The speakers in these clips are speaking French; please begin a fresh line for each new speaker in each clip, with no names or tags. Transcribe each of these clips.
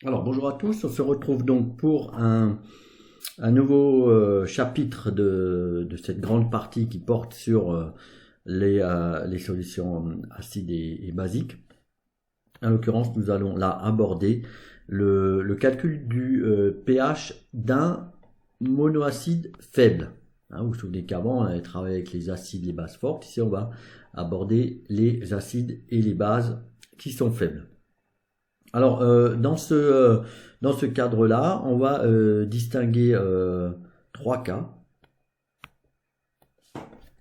Alors bonjour à tous, on se retrouve donc pour un nouveau chapitre de cette grande partie qui porte sur les solutions acides et basiques. En l'occurrence, nous allons là aborder le calcul du pH d'un monoacide faible. Hein, vous vous souvenez qu'avant, on avait travaillé avec les acides et les bases fortes. Ici, on va aborder les acides et les bases qui sont faibles. Alors, dans ce cadre-là, on va distinguer trois cas.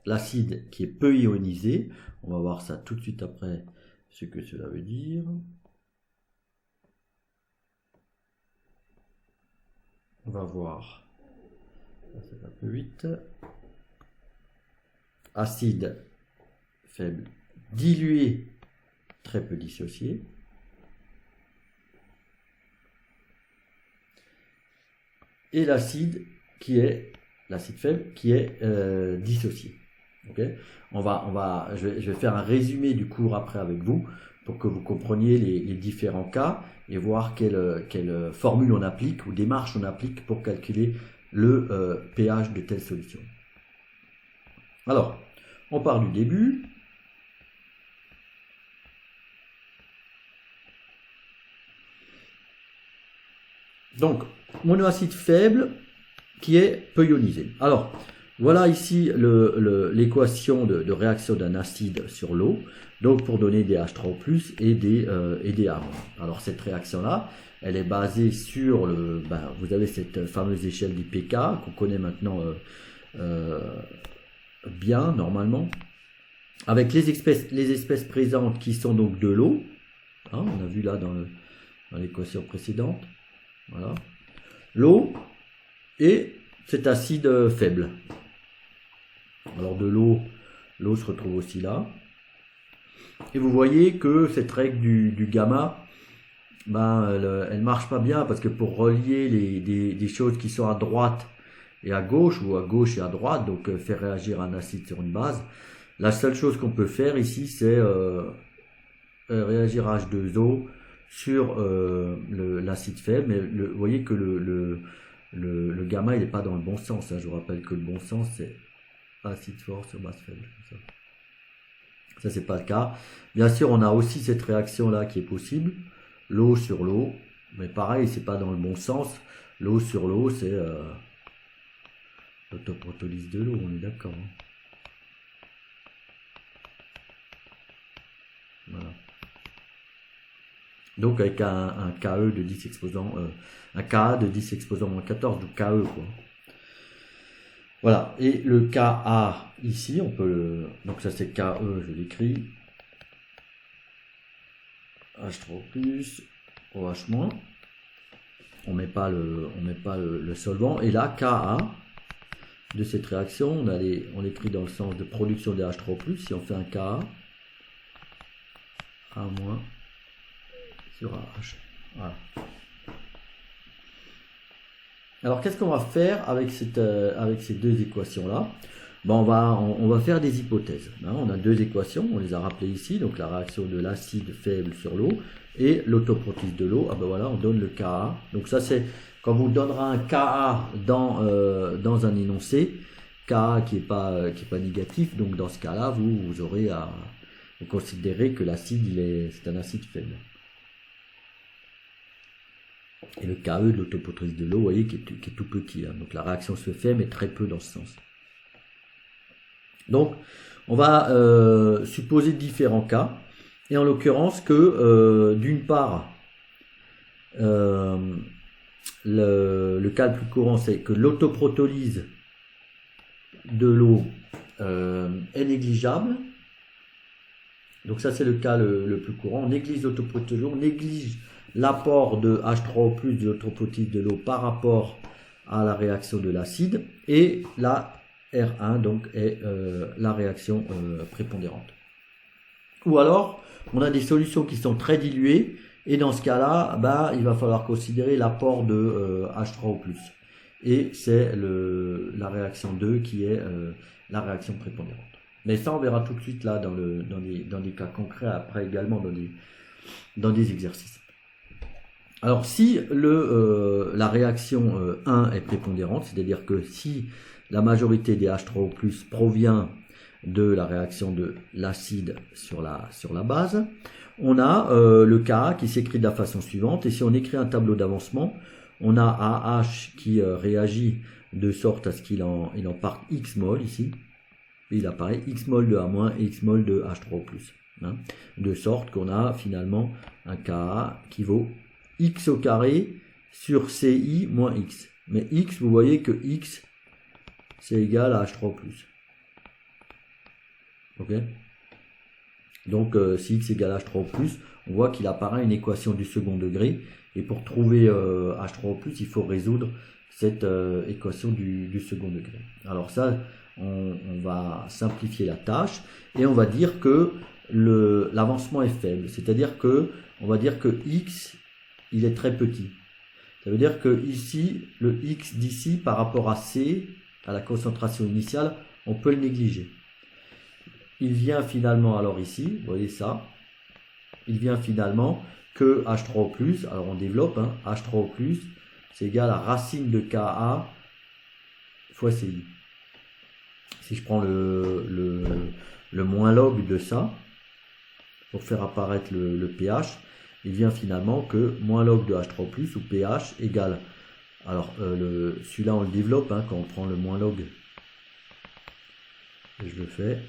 L'acide qui est peu ionisé, on va voir ça tout de suite après ce que cela veut dire. On va voir, ça va un peu vite. Acide faible, dilué, très peu dissocié. Et l'acide faible qui est dissocié. Okay, je vais faire un résumé du cours après avec vous pour que vous compreniez les différents cas et voir quelle formule on applique ou démarche on applique pour calculer le pH de telle solution. Alors, on part du début. Donc, monoacide faible qui est peu ionisé. Alors, voilà ici l'équation de réaction d'un acide sur l'eau, donc pour donner des H3O+, et des A-. Alors cette réaction-là, elle est basée sur vous avez cette fameuse échelle du pK qu'on connaît maintenant bien, normalement, avec les espèces présentes qui sont donc de l'eau, hein, on a vu là dans l'équation précédente, voilà, l'eau et cet acide faible. Alors de l'eau se retrouve aussi là. Et vous voyez que cette règle du gamma, elle marche pas bien parce que pour relier des choses qui sont à droite et à gauche, ou à gauche et à droite, donc faire réagir un acide sur une base, la seule chose qu'on peut faire ici, c'est réagir H2O sur l'acide faible. Mais vous voyez que le gamma, il n'est pas dans le bon sens. Hein. Je vous rappelle que le bon sens, c'est acide fort sur base faible. Ça, c'est pas le cas. Bien sûr, on a aussi cette réaction-là qui est possible. L'eau sur l'eau. Mais pareil, c'est pas dans le bon sens. L'eau sur l'eau, c'est l'autoprotolyse de l'eau, on est d'accord. Hein. Voilà. Donc avec un KE de 10 exposant, un KA de 10 exposant moins 14, donc KE quoi. Voilà, et le KA ici, on peut donc ça c'est KE, je l'écris. H3+, OH-. On met pas le solvant. Et là, Ka de cette réaction, on l'écrit dans le sens de production de H3+. Si on fait un Ka, A- sur AH. Voilà. Alors, qu'est-ce qu'on va faire avec ces deux équations-là? On va faire des hypothèses. Hein, on a deux équations, on les a rappelées ici, donc la réaction de l'acide faible sur l'eau et l'autoprotolyse de l'eau. Voilà, on donne le Ka. Donc ça c'est quand vous donnera un Ka dans un énoncé, Ka qui est pas négatif, donc dans ce cas-là, vous aurez à considérer que l'acide c'est un acide faible. Et le KE de l'autoprotolyse de l'eau, vous voyez, qui est tout petit. Hein. Donc la réaction se fait, mais très peu dans ce sens. Donc, on va supposer différents cas. Et en l'occurrence que, d'une part, le cas le plus courant, c'est que l'autoprotolyse de l'eau est négligeable. Donc ça, c'est le cas le plus courant. On néglige l'autoprotolyse de l'eau, on néglige l'apport de H3O+, de l'autoprotolyse de l'eau par rapport à la réaction de l'acide. Et la R1 donc est la réaction prépondérante. Ou alors, on a des solutions qui sont très diluées, et dans ce cas-là, il va falloir considérer l'apport de H3O+. Et c'est la réaction 2 qui est la réaction prépondérante. Mais ça, on verra tout de suite là dans des cas concrets, après également dans des exercices. Alors si la réaction 1 est prépondérante, c'est-à-dire que si la majorité des H3O+ provient de la réaction de l'acide sur la base, on a le Ka qui s'écrit de la façon suivante, et si on écrit un tableau d'avancement, on a AH qui réagit de sorte à ce qu'il en parte X mol ici, et il apparaît X mol de A- et X mol de H3O+. Hein, de sorte qu'on a finalement un Ka qui vaut X au carré sur Ci moins X. Mais X, vous voyez que X, c'est égal à H3+. Ok. Donc, si X égale H3+, on voit qu'il apparaît une équation du second degré. Et pour trouver H3+, il faut résoudre cette équation du second degré. Alors ça, on va simplifier la tâche et on va dire que l'avancement est faible. C'est-à-dire que on va dire que X, il est très petit. Ça veut dire que ici, le X d'ici par rapport à C, à la concentration initiale, on peut le négliger. Il vient finalement, alors ici, vous voyez ça, il vient finalement que H3O+, alors on développe, hein, H3O+, c'est égal à racine de Ka fois Ci. Si je prends le moins log de ça, pour faire apparaître le pH, il vient finalement que moins log de H3+, ou pH égale, alors celui-là on le développe, hein, quand on prend le moins log, et je le fais,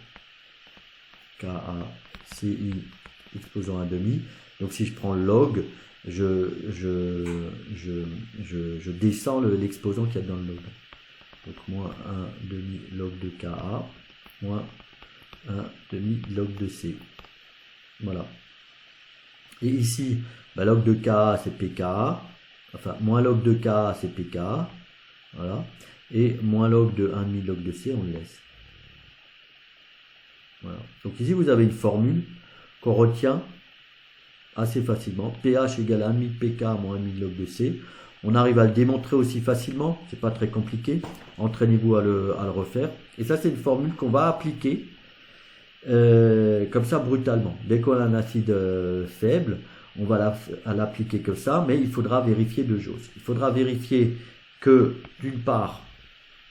KACI exposant à demi. Donc si je prends le log, je descends l'exposant qu'il y a dans le log. Donc moins 1 demi log de Ka moins 1 demi log de C. Voilà. Et ici, bah, log de Ka c'est pKa. Enfin, moins log de Ka c'est pKa. Voilà. Et moins log de 1 demi log de C, on le laisse. Voilà. Donc ici, vous avez une formule qu'on retient assez facilement. pH égale 1,5 pK moins 1,5 log de C. On arrive à le démontrer aussi facilement. C'est pas très compliqué. Entraînez-vous à le refaire. Et ça, c'est une formule qu'on va appliquer comme ça brutalement. Dès qu'on a un acide faible, on va l'appliquer comme ça. Mais il faudra vérifier deux choses. Il faudra vérifier que, d'une part,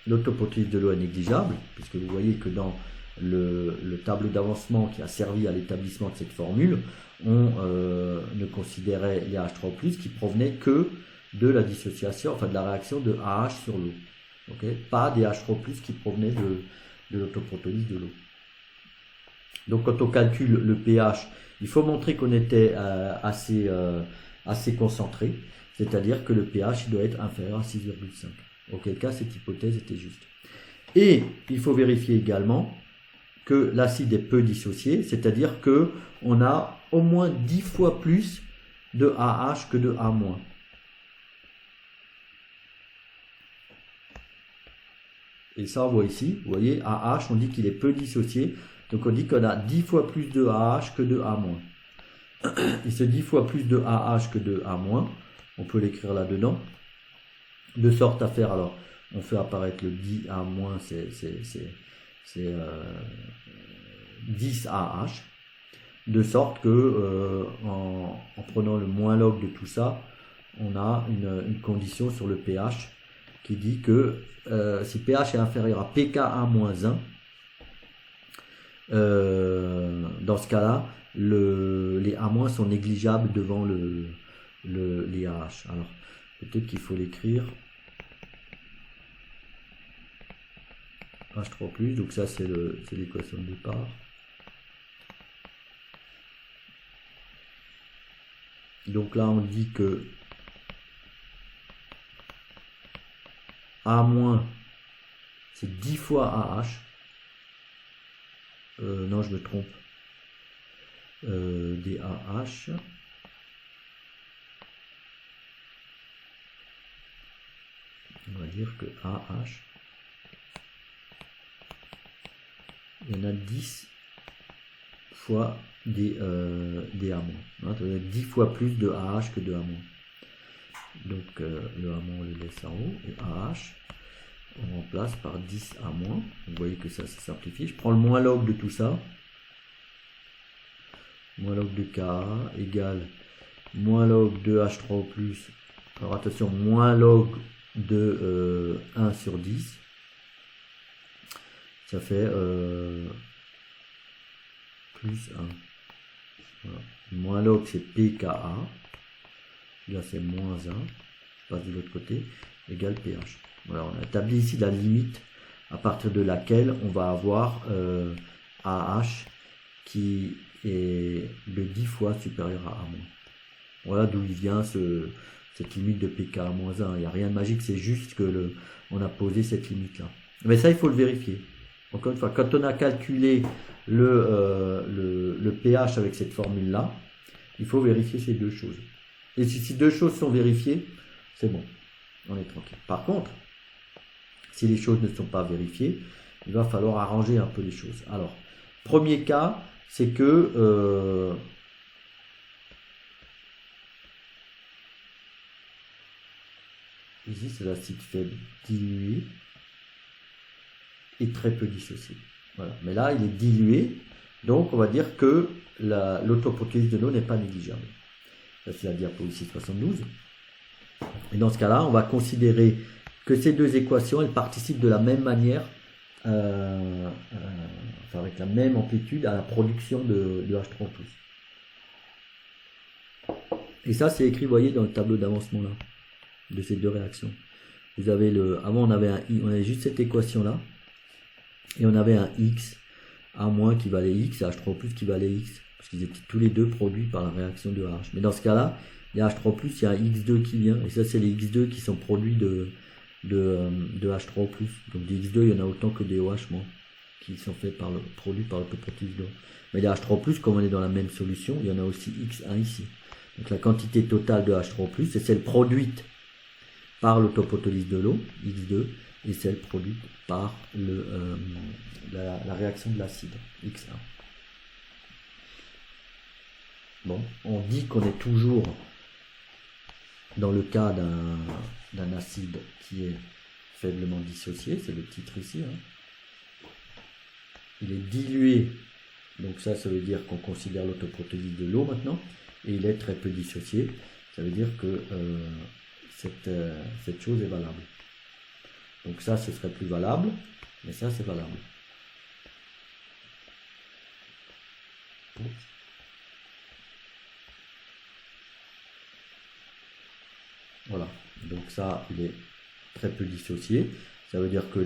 l'autoprotélyse de l'eau est négligeable, puisque vous voyez que dans le tableau d'avancement qui a servi à l'établissement de cette formule, on ne considérait les H3+, qui provenaient que de la dissociation, enfin de la réaction de AH sur l'eau. Okay, pas des H3+, qui provenaient de l'autoprotélyse de l'eau. Donc quand on calcule le pH, il faut montrer qu'on était assez concentré, c'est-à-dire que le pH il doit être inférieur à 6,5. Auquel cas cette hypothèse était juste. Et il faut vérifier également que l'acide est peu dissocié, c'est-à-dire que on a au moins 10 fois plus de AH que de A-. Et ça on voit ici, vous voyez, AH, on dit qu'il est peu dissocié, donc on dit qu'on a 10 fois plus de AH que de A-. Et ce 10 fois plus de AH que de A-, on peut l'écrire là-dedans, de sorte à faire, alors, on fait apparaître le 10 A-, c'est 10 AH, de sorte que en prenant le moins log de tout ça, on a une condition sur le pH qui dit que si pH est inférieur à pKa-1, dans ce cas-là, les A- sont négligeables devant les AH. Alors, peut-être qu'il faut l'écrire H3+, donc ça c'est l'équation de départ. Donc là on dit que A- c'est 10 fois AH. Non, je me trompe. Des AH. On va dire que AH, il y en a 10 fois des A-. Hein, ça veut dire 10 fois plus de AH que de A-. Donc le A- on le laisse en haut, et AH, on remplace par 10 A-. Vous voyez que ça se simplifie. Je prends le moins log de tout ça. Moins log de Ka égale moins log de H3O+. Alors attention, moins log de 1 sur 10. Ça fait plus 1. Voilà. Moins log, c'est pKa. Là, c'est moins 1. Je passe de l'autre côté. Égale pH. Voilà, on a établi ici la limite à partir de laquelle on va avoir AH qui est de 10 fois supérieur à A-. Voilà d'où il vient cette limite de pKa-1. Il n'y a rien de magique, c'est juste que on a posé cette limite-là. Mais ça, il faut le vérifier. Encore une fois, quand on a calculé le pH avec cette formule-là, il faut vérifier ces deux choses. Et si ces deux choses sont vérifiées, c'est bon, on est tranquille. Par contre, si les choses ne sont pas vérifiées, il va falloir arranger un peu les choses. Alors, premier cas, c'est que ici, c'est l'acide faible dilué et très peu dissocié. Voilà. Mais là, il est dilué, donc on va dire que l'autoprotéolyse de l'eau n'est pas négligeable. Ça, c'est la diapo ici 72. Et dans ce cas-là, on va considérer que ces deux équations, elles participent de la même manière, enfin avec la même amplitude à la production de H3+. Et ça, c'est écrit, vous voyez, dans le tableau d'avancement là, de ces deux réactions. Vous avez avant on avait on avait juste cette équation là, et on avait un X, A- qui valait X, et H3+ qui valait X, parce qu'ils étaient tous les deux produits par la réaction de AH. Mais dans ce cas-là, il y a H3+, il y a un X2 qui vient, et ça c'est les X2 qui sont produits de H3+. Donc des X2, il y en a autant que des OH- qui sont faits produits par l'autoprotéolyse d'eau. Mais les H3+, comme on est dans la même solution, il y en a aussi X1 ici. Donc la quantité totale de H3+, c'est celle produite par l'autoprotéolyse de l'eau, X2, et celle produite par la réaction de l'acide, X1. Bon, on dit qu'on est toujours dans le cas d'un acide qui est faiblement dissocié, c'est le titre ici. Il est dilué, donc ça veut dire qu'on considère l'autoprotéolyse de l'eau maintenant, et il est très peu dissocié, ça veut dire que cette chose est valable. Donc ça, ce serait plus valable, mais ça, c'est valable. Voilà, donc ça, il est très peu dissocié. Ça veut dire que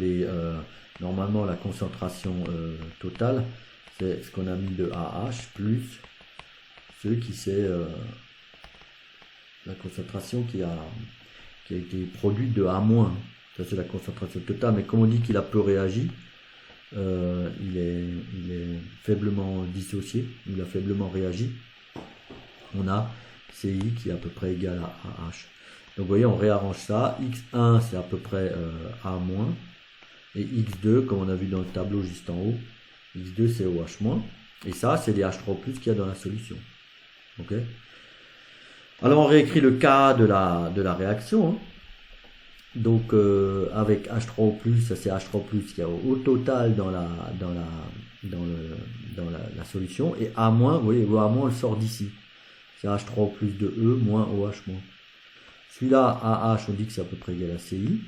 normalement, la concentration totale, c'est ce qu'on a mis de AH plus ce qui c'est la concentration qui a été produite de A-. Ça, c'est la concentration totale, mais comme on dit qu'il a peu réagi, il est faiblement dissocié, il a faiblement réagi. On a CI qui est à peu près égal à AH. Donc vous voyez, on réarrange ça. X1, c'est à peu près A-, et X2, comme on a vu dans le tableau juste en haut, X2, c'est OH-. Et ça, c'est les H3+ qu'il y a dans la solution. Ok. Alors on réécrit le cas de la réaction. Donc avec H3O+, ça c'est H3+ qu'il y a au total dans la solution, et A-, vous voyez, le A- on le sort d'ici. C'est H3O+ de E moins OH-. Celui-là, AH, on dit que c'est à peu près égal à CI.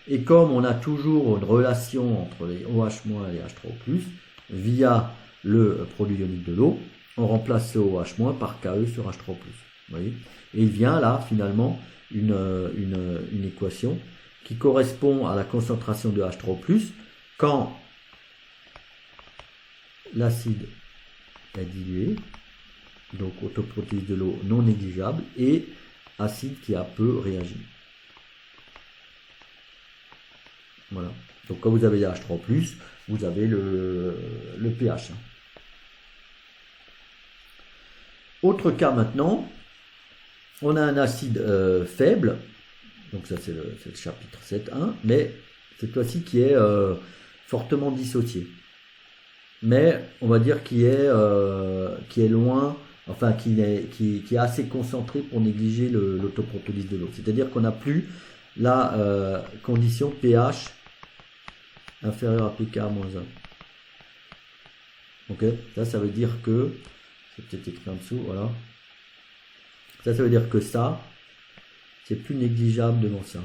Et comme on a toujours une relation entre les OH- et les H3O+, via le produit ionique de l'eau, on remplace ce OH- par KE sur H3+. Vous voyez, et il vient là, finalement, une équation qui correspond à la concentration de H3+, quand l'acide est dilué, donc autoprotéolyse de l'eau non négligeable, et acide qui a peu réagi. Voilà. Donc quand vous avez les H3+, vous avez le pH. Autre cas maintenant, on a un acide faible, donc ça c'est le chapitre 7.1, mais cette fois-ci qui est fortement dissocié. Mais on va dire qui est loin, enfin qui est assez concentré pour négliger l'autoprotéolyse de l'eau. C'est-à-dire qu'on n'a plus la condition pH inférieur à pKa-1. Ok, ça veut dire que, c'est peut-être écrit en dessous, voilà. Ça veut dire que ça, c'est plus négligeable devant ça.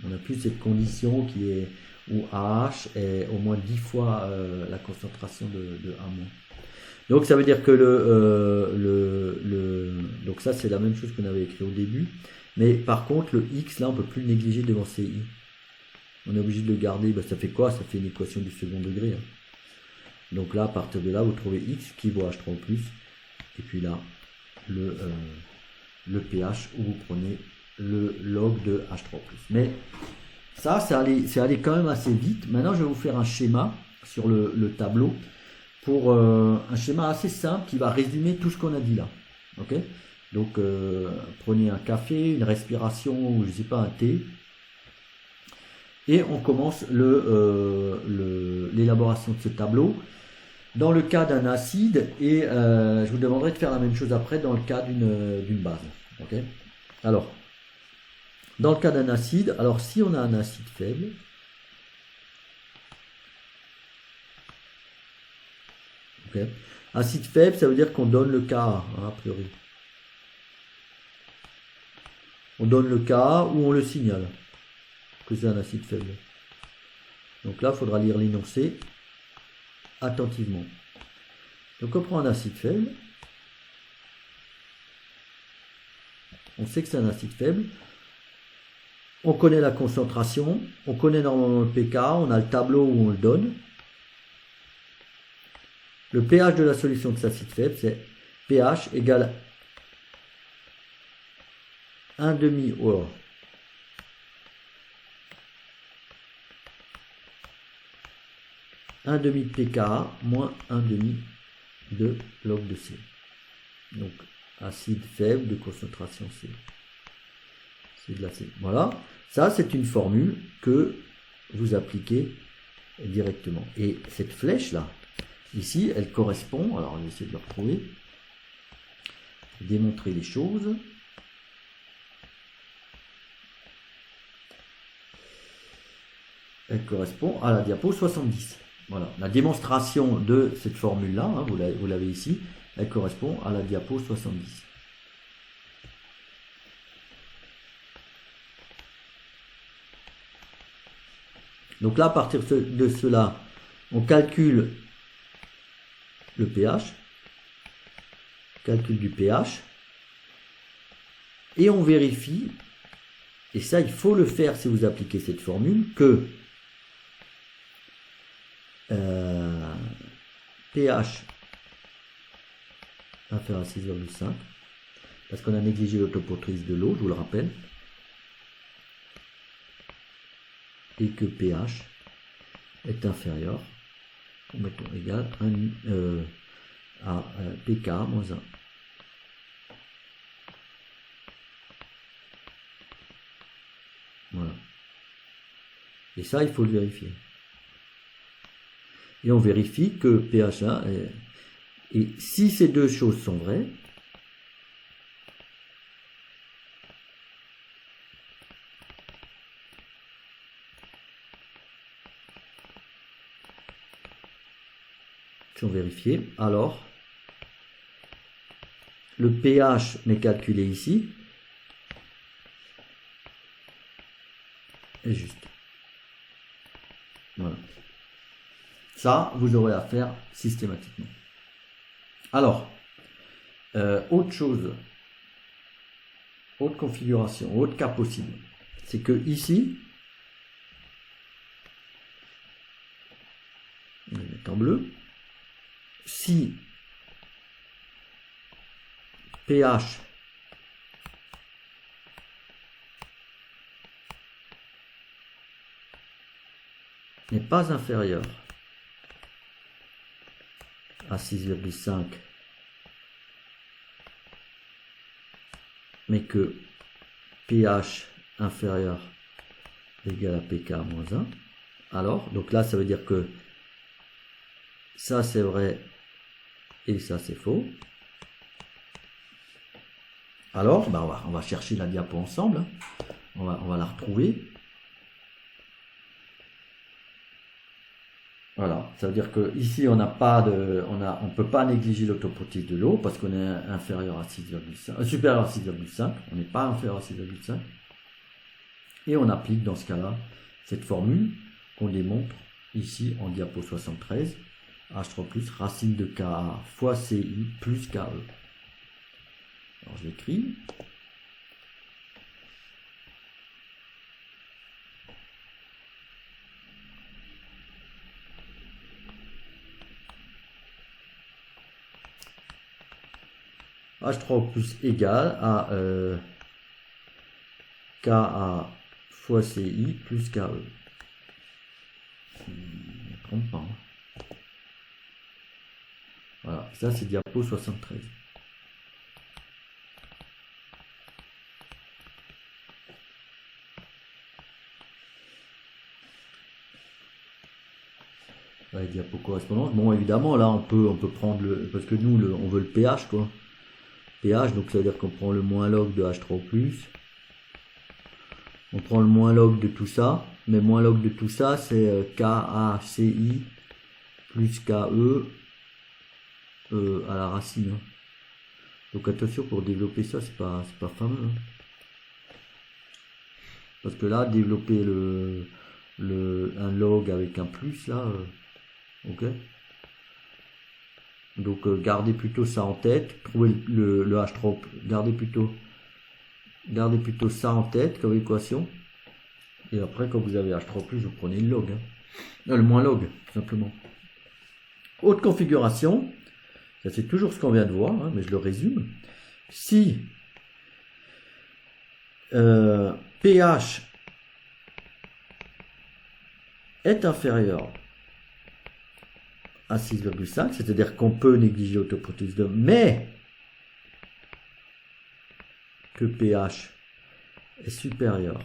On n'a plus cette condition qui est où AH est au moins 10 fois la concentration de A-. Donc ça veut dire que donc ça c'est la même chose qu'on avait écrit au début. Mais par contre, le X, là, on ne peut plus le négliger devant CI. On est obligé de le garder. Ben, ça fait quoi? Ça fait une équation du second degré. Hein. Donc là, à partir de là, vous trouvez X qui vaut H3 au plus. Et puis là, le pH où vous prenez le log de H3 plus. Mais ça, c'est allé quand même assez vite. Maintenant, je vais vous faire un schéma sur le tableau. Pour un schéma assez simple qui va résumer tout ce qu'on a dit là. Ok? Donc, prenez un café, une respiration, ou je ne sais pas, un thé. Et on commence l'élaboration de ce tableau. Dans le cas d'un acide, et je vous demanderai de faire la même chose après dans le cas d'une base. Okay, alors, dans le cas d'un acide, alors si on a un acide faible, okay, acide faible, ça veut dire qu'on donne le Ka, hein, a priori. On donne le Ka ou on le signale que c'est un acide faible. Donc là, il faudra lire l'énoncé attentivement. Donc on prend un acide faible. On sait que c'est un acide faible. On connaît la concentration. On connaît normalement le pK. On a le tableau où on le donne. Le pH de la solution de cet acide faible, c'est pH égale 1,5. Oh. 1,5 pKa moins 1,5 de log de C. Donc, acide faible de concentration C. C'est de la C. Voilà. Ça, c'est une formule que vous appliquez directement. Et cette flèche-là, ici, elle correspond, alors on va essayer de le retrouver, démontrer les choses. Elle correspond à la diapo 70. Voilà, la démonstration de cette formule-là, hein, vous l'avez ici, elle correspond à la diapo 70. Donc là, à partir de cela, on calcule le pH, calcul du pH, et on vérifie, et ça il faut le faire si vous appliquez cette formule, que pH inférieur à 6,5, parce qu'on a négligé l'autopotrice de l'eau, je vous le rappelle, et que pH est inférieur, mettons égal à pK moins 1. Voilà. Et ça, il faut le vérifier. Et on vérifie que pH1 est... Et si ces deux choses sont vraies, sont vérifiées, alors le pH mais calculé ici est juste. Voilà. Ça, vous aurez à faire systématiquement. Alors, autre chose, autre configuration, autre cas possible, c'est que ici, on va mettre en bleu, si pH n'est pas inférieur à 6,5, mais que pH inférieur égale à pK moins 1, alors, donc là ça veut dire que ça c'est vrai et ça c'est faux. Alors, ben on va chercher la diapo ensemble, hein. On va la retrouver. Voilà, ça veut dire que ici on n'a pas de, on peut pas négliger l'autoprothèse de l'eau parce qu'on est inférieur à 6,5, supérieur à 6,5, on n'est pas inférieur à 6,5. Et on applique dans ce cas-là cette formule qu'on démontre ici en diapo 73, H3 plus racine de KA fois CI plus KE. Alors je l'écris. H3 plus égale à KA fois CI plus KE. Je ne trompe pas. Voilà, ça c'est diapo 73. Les diapos correspondantes. Bon, évidemment, là on peut prendre le. Parce que nous, on veut le pH, quoi. pH, donc ça veut dire qu'on prend le moins log de H3+. On prend le moins log de tout ça, mais moins log de tout ça, c'est KACI plus KE à la racine. Hein. Donc attention, pour développer ça, c'est pas fameux. Hein. Parce que là, développer un log avec un plus, là, ok. Donc gardez plutôt ça en tête, trouvez le H3, gardez plutôt ça en tête comme équation. Et après, quand vous avez H3+, vous prenez le log. Hein. Le moins log, simplement. Autre configuration, ça c'est toujours ce qu'on vient de voir, hein, mais je le résume. Si pH est inférieur à 6,5, c'est-à-dire qu'on peut négliger l'autoprothèse de, mais que pH est supérieur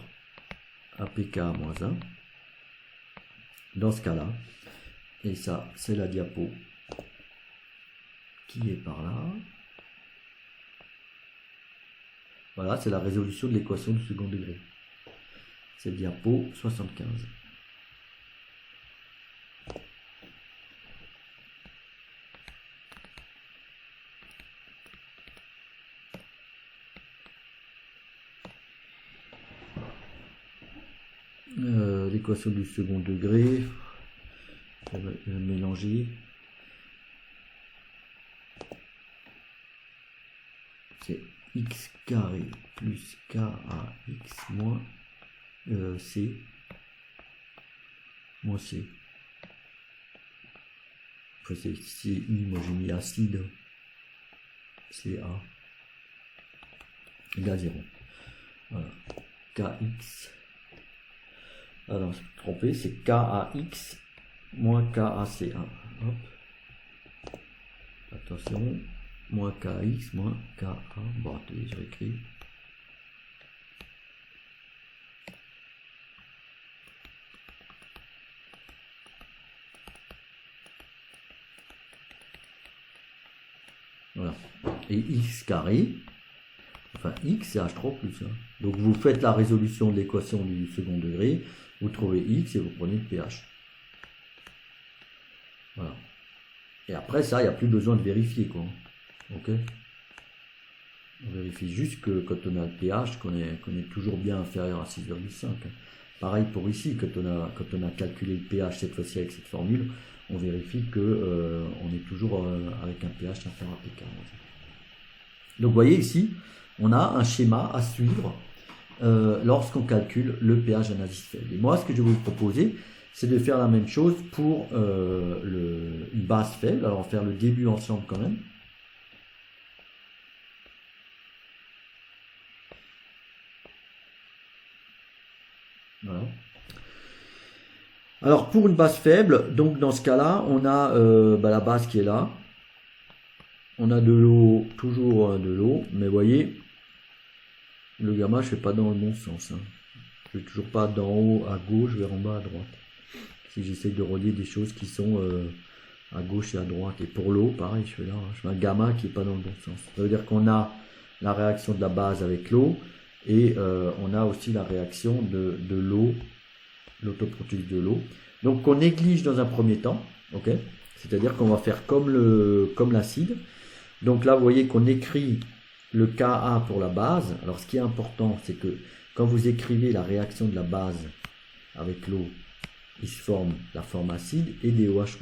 à pK-1, dans ce cas-là, et ça c'est la diapo qui est par là, voilà, c'est la résolution de l'équation du second degré, c'est diapo 75. L'équation du second degré, on va mélanger, c'est x carré plus KAX moins C moins C. Enfin, c'est CI, moi j'ai mis acide, CA égale 0. Voilà, KX. Ah non, je me suis trompé, c'est KAX moins KAC1. Hop. Attention, moins KX moins KA. Bon, attendez, je réécris. Voilà. Et X carré, enfin X c'est H3+. Hein. Donc vous faites la résolution de l'équation du second degré. Vous trouvez X et vous prenez le pH. Voilà. Et après ça, il n'y a plus besoin de vérifier, quoi. Ok. On vérifie juste que quand on a le pH, qu'on est toujours bien inférieur à 6,5. Pareil pour ici, quand on a calculé le pH cette fois-ci avec cette formule, on vérifie que on est toujours avec un pH inférieur à pK. Donc vous voyez ici, on a un schéma à suivre lorsqu'on calcule le pH d'un indice faible. Et moi, ce que je vais vous proposer, c'est de faire la même chose pour une base faible. Alors, on va faire le début ensemble quand même. Voilà. Alors, pour une base faible, donc dans ce cas-là, on a la base qui est là. On a de l'eau, toujours de l'eau, mais vous voyez, le gamma, je ne fais pas dans le bon sens. Hein. Je ne vais toujours pas d'en haut à gauche vers en bas à droite. Si j'essaie de relier des choses qui sont à gauche et à droite. Et pour l'eau, pareil, je fais là, je fais un gamma qui n'est pas dans le bon sens. Ça veut dire qu'on a la réaction de la base avec l'eau et on a aussi la réaction de l'eau, l'autoprothèse de l'eau. Donc on néglige dans un premier temps, ok? C'est-à-dire qu'on va faire comme l'acide. Donc là, vous voyez qu'on écrit le Ka pour la base. Alors ce qui est important, c'est que quand vous écrivez la réaction de la base avec l'eau, il se forme la forme acide et des OH-.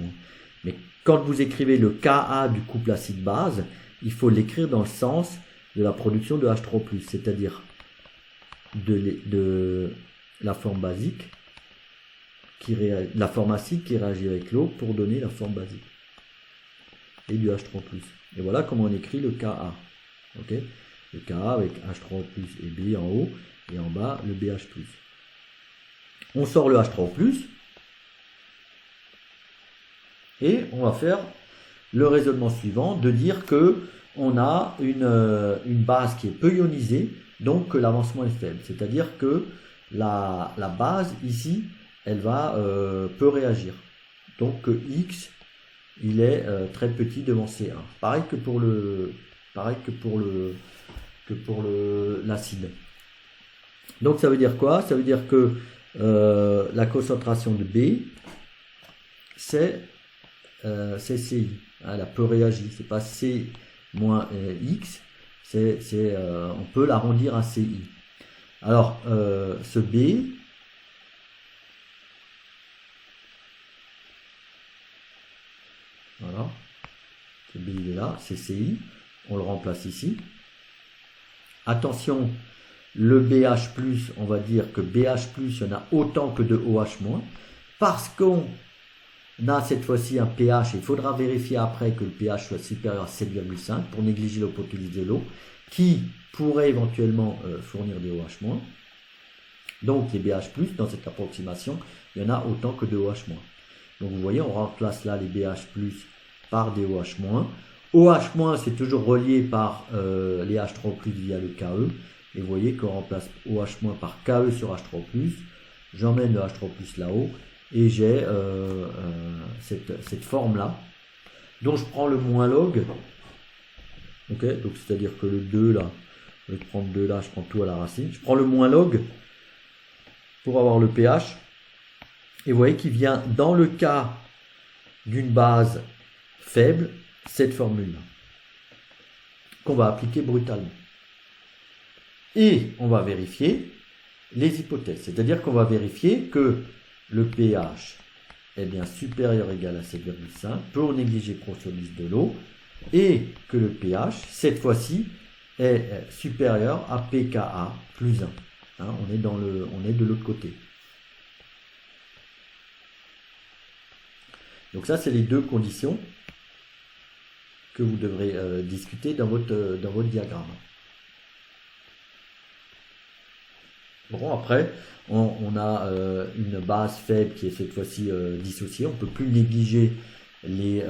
Mais quand vous écrivez le Ka du couple acide-base, il faut l'écrire dans le sens de la production de H3+, c'est-à-dire de la forme basique, la forme acide qui réagit avec l'eau pour donner la forme basique. Et du H3+. Et voilà comment on écrit le Ka. Okay, le Ka avec H3+ et B en haut, et en bas le BH+. On sort le H3+, et on va faire le raisonnement suivant, de dire que on a une base qui est peu ionisée, donc que l'avancement est faible. C'est-à-dire que la base ici, elle va peu réagir. Donc X, il est très petit devant C1. Pareil que pour l'acide. Donc ça veut dire quoi? Ça veut dire que la concentration de B, c'est CI. Elle a peu réagi. C'est pas C moins X. On peut l'arrondir à CI. Alors, ce B, voilà, ce B il est là, c'est CI. On le remplace ici. Attention, le BH+, on va dire que BH+, il y en a autant que de OH-, parce qu'on a cette fois-ci un pH, il faudra vérifier après que le pH soit supérieur à 7,5 pour négliger l'hypothèse de l'eau, qui pourrait éventuellement fournir des OH-. Donc les BH+, dans cette approximation, il y en a autant que de OH-. Donc vous voyez, on remplace là les BH+, par des OH-. OH-, c'est toujours relié par les H3+ via le KE. Et vous voyez qu'on remplace OH- par KE sur H3+. J'emmène le H3+ là-haut. Et j'ai cette forme-là, dont je prends le moins log. Ok, donc c'est-à-dire que le 2 là, je vais prendre 2 là, je prends tout à la racine. Je prends le moins log pour avoir le pH. Et vous voyez qu'il vient dans le cas d'une base faible, cette formule-là, qu'on va appliquer brutalement. Et on va vérifier les hypothèses. C'est-à-dire qu'on va vérifier que le pH est bien supérieur ou égal à 7,5 pour négliger proselyse de l'eau et que le pH, cette fois-ci, est supérieur à pKa plus 1. Hein, on est de l'autre côté. Donc ça, c'est les deux conditions que vous devrez discuter dans votre diagramme. Bon, après, on a une base faible qui est cette fois-ci dissociée. On ne peut plus négliger les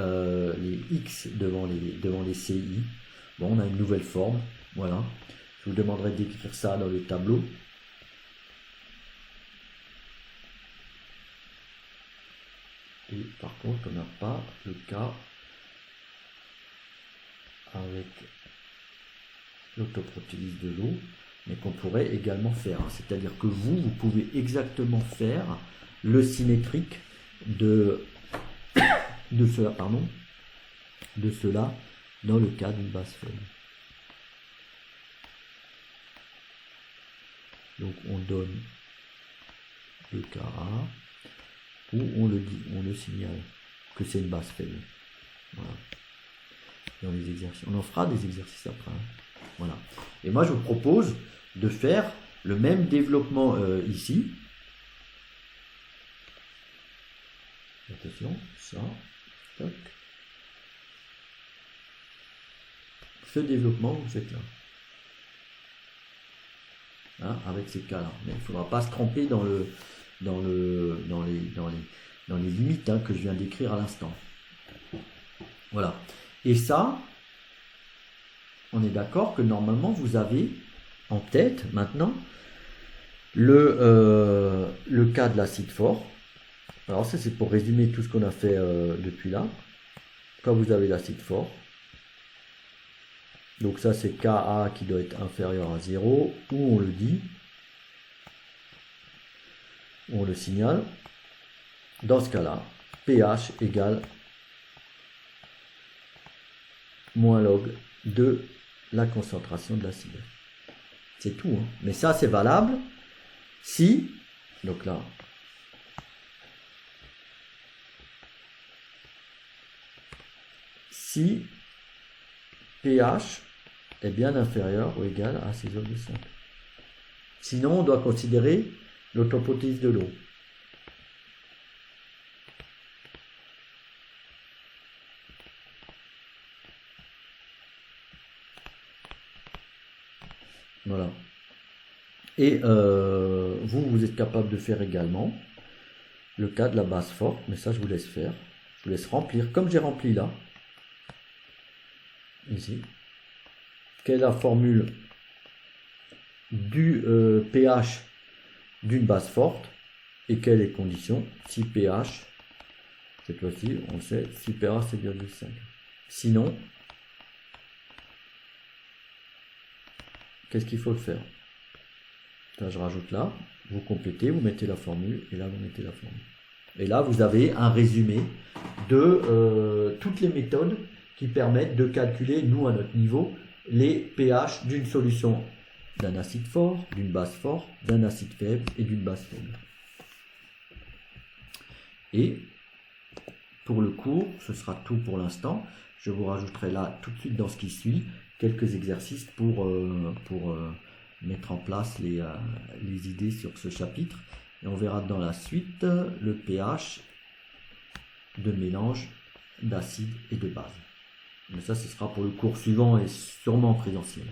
X devant les CI. Bon, on a une nouvelle forme. Voilà. Je vous demanderai d'écrire ça dans le tableau. Et par contre, on n'a pas le cas avec l'autoprotélyse de l'eau, mais qu'on pourrait également faire. C'est-à-dire que vous pouvez exactement faire le symétrique de cela dans le cas d'une base faible. Donc on donne le Ka, ou on le signale que c'est une base faible. Voilà. Dans les exercices. On en fera des exercices après. Voilà. Et moi je vous propose de faire le même développement ici. Attention, ça, toc. Ce développement, vous faites là. Hein, avec ces cas-là. Mais il ne faudra pas se tromper dans les limites que je viens d'écrire à l'instant. Voilà. Et ça, on est d'accord que normalement, vous avez en tête maintenant le cas de l'acide fort. Alors ça, c'est pour résumer tout ce qu'on a fait depuis là. Quand vous avez l'acide fort, donc ça c'est Ka qui doit être inférieur à 0, ou on le dit, on le signale. dans ce cas-là, pH égale moins log de la concentration de l'acide. C'est tout, hein. Mais ça c'est valable si, donc là, si pH est bien inférieur ou égal à 6,5. Sinon, on doit considérer l'autopotésis de l'eau. Voilà. Et vous êtes capable de faire également le cas de la base forte, mais ça je vous laisse faire. Je vous laisse remplir, comme j'ai rempli là. Ici. Quelle est la formule du pH d'une base forte et quelles les conditions si pH, cette fois-ci, on sait, si pH c'est 7,5. Sinon, qu'est-ce qu'il faut faire? Là, je rajoute là, vous complétez, vous mettez la formule, et là, vous mettez la formule. Et là, vous avez un résumé de toutes les méthodes qui permettent de calculer, nous, à notre niveau, les pH d'une solution d'un acide fort, d'une base forte, d'un acide faible et d'une base faible. Et pour le cours, ce sera tout pour l'instant. Je vous rajouterai là, tout de suite dans ce qui suit, quelques exercices pour mettre en place les idées sur ce chapitre. Et on verra dans la suite le pH de mélange d'acide et de base. Mais ça, ce sera pour le cours suivant et sûrement en présentiel.